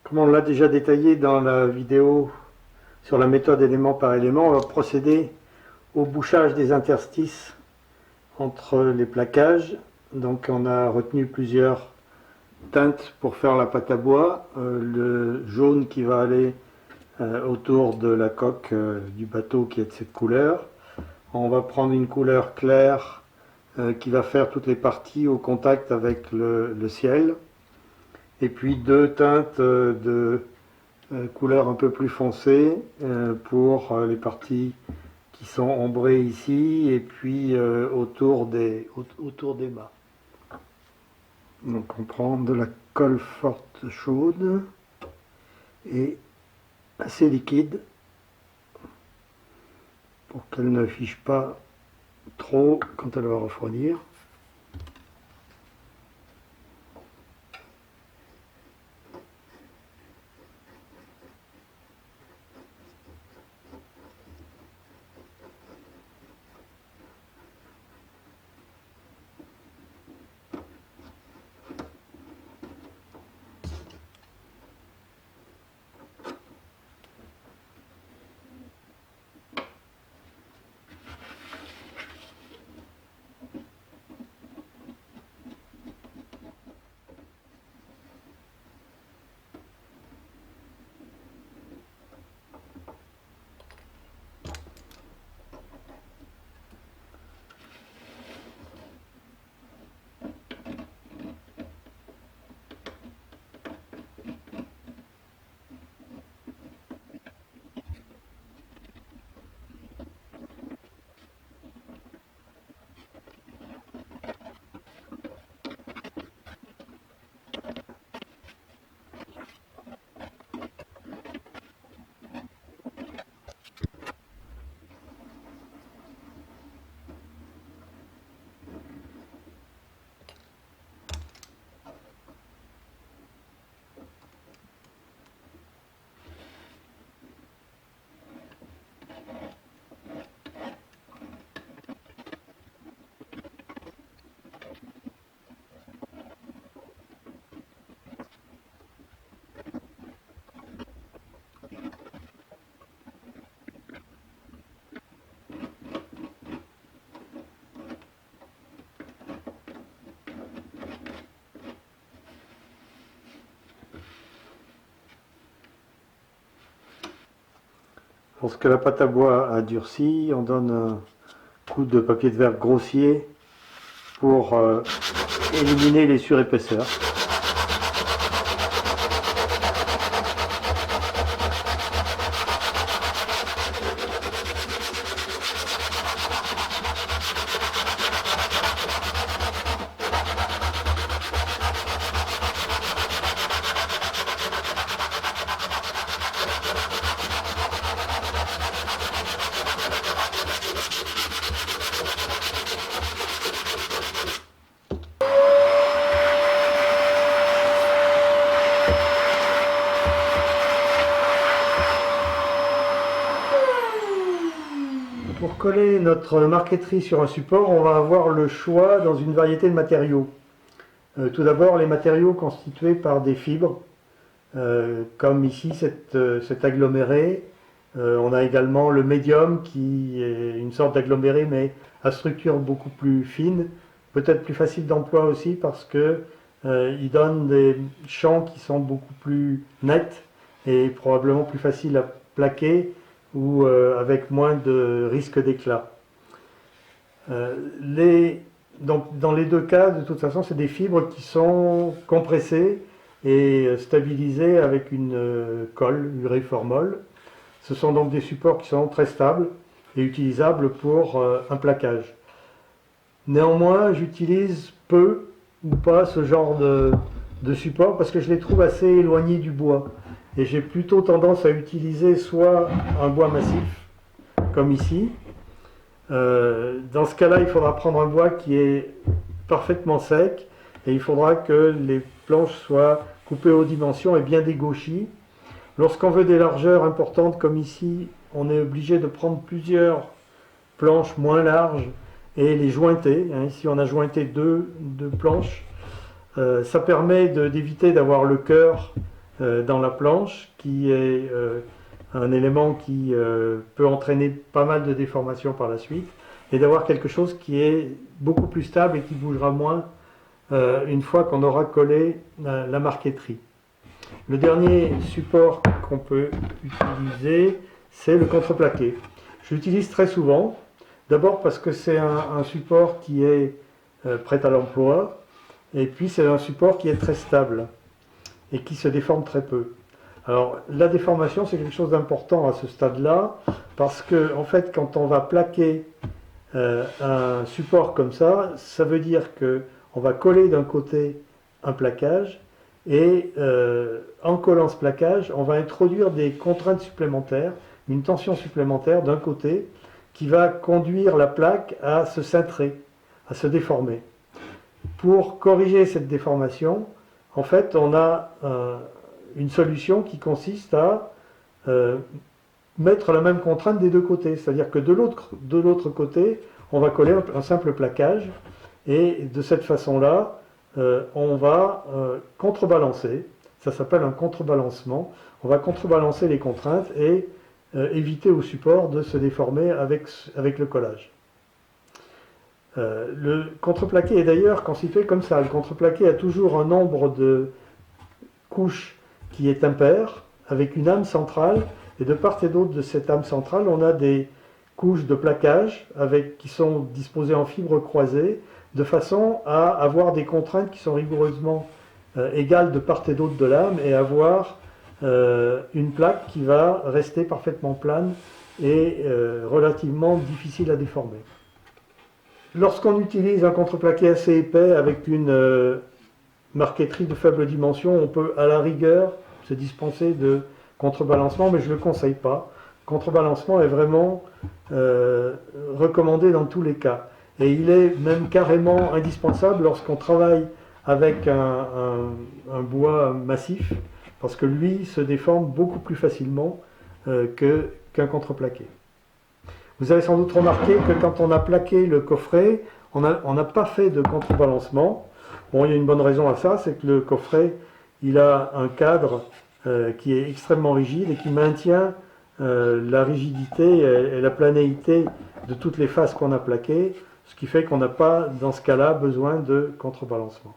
Comme on l'a déjà détaillé dans la vidéo sur la méthode élément par élément, on va procéder au bouchage des interstices entre les plaquages. Donc on a retenu plusieurs teintes pour faire la pâte à bois. Le jaune qui va aller autour de la coque du bateau qui est de cette couleur. On va prendre une couleur claire qui va faire toutes les parties au contact avec le ciel. Et puis deux teintes de couleur un peu plus foncée pour les parties qui sont ombrées ici et puis autour des mâts. Donc on prend de la colle forte chaude et assez liquide pour qu'elle ne fiche pas trop quand elle va refroidir. Lorsque la pâte à bois a durci, on donne un coup de papier de verre grossier pour éliminer les surépaisseurs. Pour coller notre marqueterie sur un support, on va avoir le choix dans une variété de matériaux. Tout d'abord, les matériaux constitués par des fibres, comme ici cet aggloméré. On a également le médium qui est une sorte d'aggloméré mais à structure beaucoup plus fine, peut-être plus facile d'emploi aussi parce que il donne des champs qui sont beaucoup plus nets et probablement plus faciles à plaquer ou avec moins de risque d'éclat. Donc dans les deux cas, de toute façon, c'est des fibres qui sont compressées et stabilisées avec une colle uréformol. Ce sont donc des supports qui sont très stables et utilisables pour un plaquage. Néanmoins, j'utilise peu ou pas ce genre de support parce que je les trouve assez éloignés du bois. Et j'ai plutôt tendance à utiliser soit un bois massif, comme ici. Dans ce cas-là, il faudra prendre un bois qui est parfaitement sec et il faudra que les planches soient coupées aux dimensions et bien dégauchies. Lorsqu'on veut des largeurs importantes comme ici, on est obligé de prendre plusieurs planches moins larges et les jointer. Ici, on a jointé deux planches. Ça permet d'éviter d'avoir le cœur dans la planche qui est un élément qui peut entraîner pas mal de déformations par la suite, et d'avoir quelque chose qui est beaucoup plus stable et qui bougera moins une fois qu'on aura collé la marqueterie. Le dernier support qu'on peut utiliser, c'est le contreplaqué. Je l'utilise très souvent, d'abord parce que c'est un support qui est prêt à l'emploi, et puis c'est un support qui est très stable et qui se déforme très peu. Alors la déformation, c'est quelque chose d'important à ce stade-là, parce que en fait, quand on va plaquer un support comme ça veut dire qu'on va coller d'un côté un plaquage, et en collant ce plaquage, on va introduire des contraintes supplémentaires, une tension supplémentaire d'un côté, qui va conduire la plaque à se cintrer, à se déformer. Pour corriger cette déformation, en fait, on a une solution qui consiste à mettre la même contrainte des deux côtés. C'est-à-dire que de l'autre côté, on va coller un simple plaquage, et de cette façon-là, on va contrebalancer. Ça s'appelle un contrebalancement. On va contrebalancer les contraintes et éviter au support de se déformer avec le collage. Le contreplaqué est d'ailleurs constitué comme ça. Le contreplaqué a toujours un nombre de couches qui est impair, avec une âme centrale, et de part et d'autre de cette âme centrale, on a des couches de plaquage qui sont disposées en fibres croisées, de façon à avoir des contraintes qui sont rigoureusement égales de part et d'autre de l'âme, et avoir une plaque qui va rester parfaitement plane et relativement difficile à déformer. Lorsqu'on utilise un contreplaqué assez épais avec une marqueterie de faible dimension, on peut à la rigueur se dispenser de contrebalancement, mais je ne le conseille pas. Contrebalancement est vraiment recommandé dans tous les cas. Et il est même carrément indispensable lorsqu'on travaille avec un bois massif, parce que lui se déforme beaucoup plus facilement qu'un contreplaqué. Vous avez sans doute remarqué que quand on a plaqué le coffret, on n'a pas fait de contrebalancement. Bon, il y a une bonne raison à ça, c'est que le coffret, il a un cadre qui est extrêmement rigide et qui maintient la rigidité et la planéité de toutes les faces qu'on a plaquées, ce qui fait qu'on n'a pas, dans ce cas-là, besoin de contrebalancement.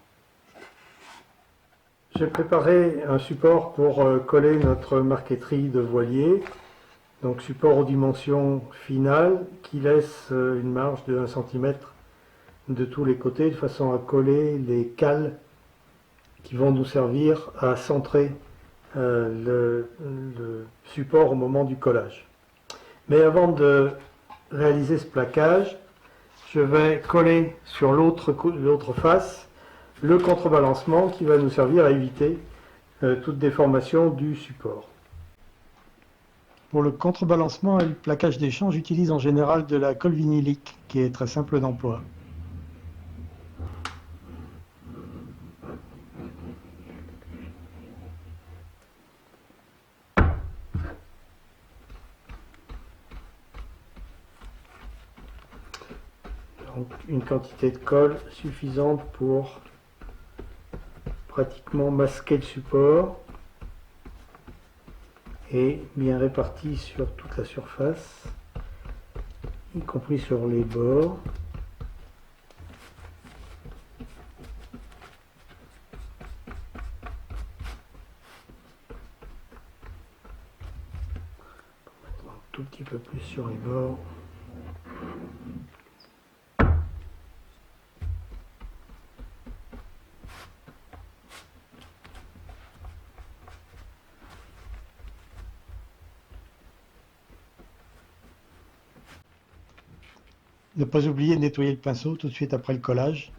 J'ai préparé un support pour coller notre marqueterie de voilier. Donc support aux dimensions finales qui laisse une marge de 1 cm de tous les côtés, de façon à coller les cales qui vont nous servir à centrer le support au moment du collage. Mais avant de réaliser ce plaquage, je vais coller sur l'autre face le contrebalancement qui va nous servir à éviter toute déformation du support. Pour le contrebalancement et le plaquage des champs, j'utilise en général de la colle vinylique qui est très simple d'emploi. Donc une quantité de colle suffisante pour pratiquement masquer le support et bien répartie sur toute la surface, y compris sur les bords. Un tout petit peu plus sur les bords. Ne pas oublier de nettoyer le pinceau tout de suite après le collage.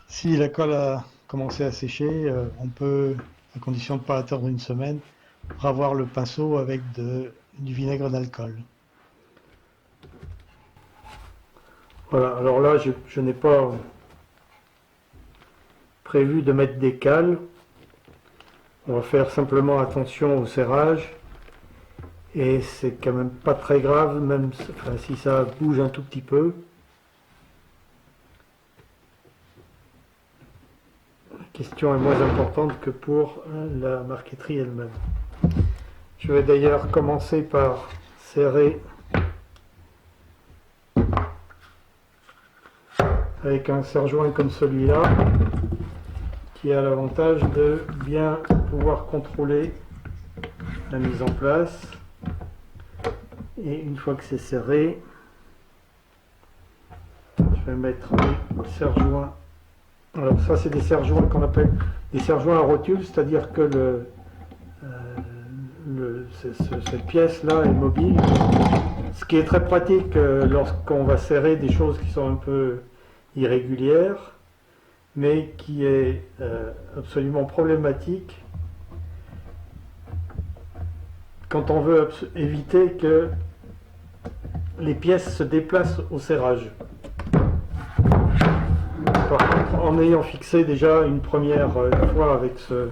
Si la colle a commencé à sécher, on peut, à condition de ne pas attendre une semaine, ravoir le pinceau avec du vinaigre d'alcool. Voilà, alors là je n'ai pas prévu de mettre des cales. On va faire simplement attention au serrage. Et c'est quand même pas très grave, même si ça bouge un tout petit peu. question est moins importante que pour la marqueterie elle-même. Je vais d'ailleurs commencer par serrer avec un serre-joint comme celui-là, qui a l'avantage de bien pouvoir contrôler la mise en place. Et une fois que c'est serré, je vais mettre les serre-joints. Alors ça, c'est des serre-joints qu'on appelle des serre-joints à rotule, c'est-à-dire que cette pièce-là est mobile, ce qui est très pratique lorsqu'on va serrer des choses qui sont un peu irrégulières, mais qui est absolument problématique quand on veut éviter que les pièces se déplacent au serrage. Par contre, en ayant fixé déjà une première fois avec ce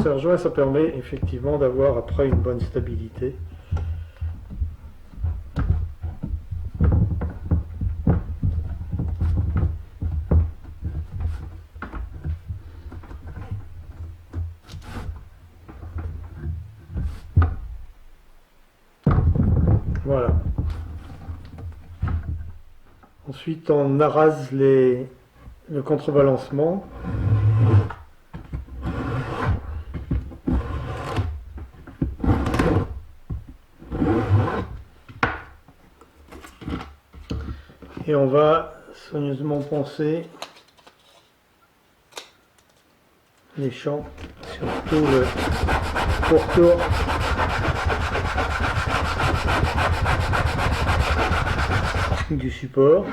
serre-joint, ça permet effectivement d'avoir après une bonne stabilité. Voilà. Ensuite, on arrase le contrebalancement. Et on va soigneusement poncer les champs sur tout le pourtour du support.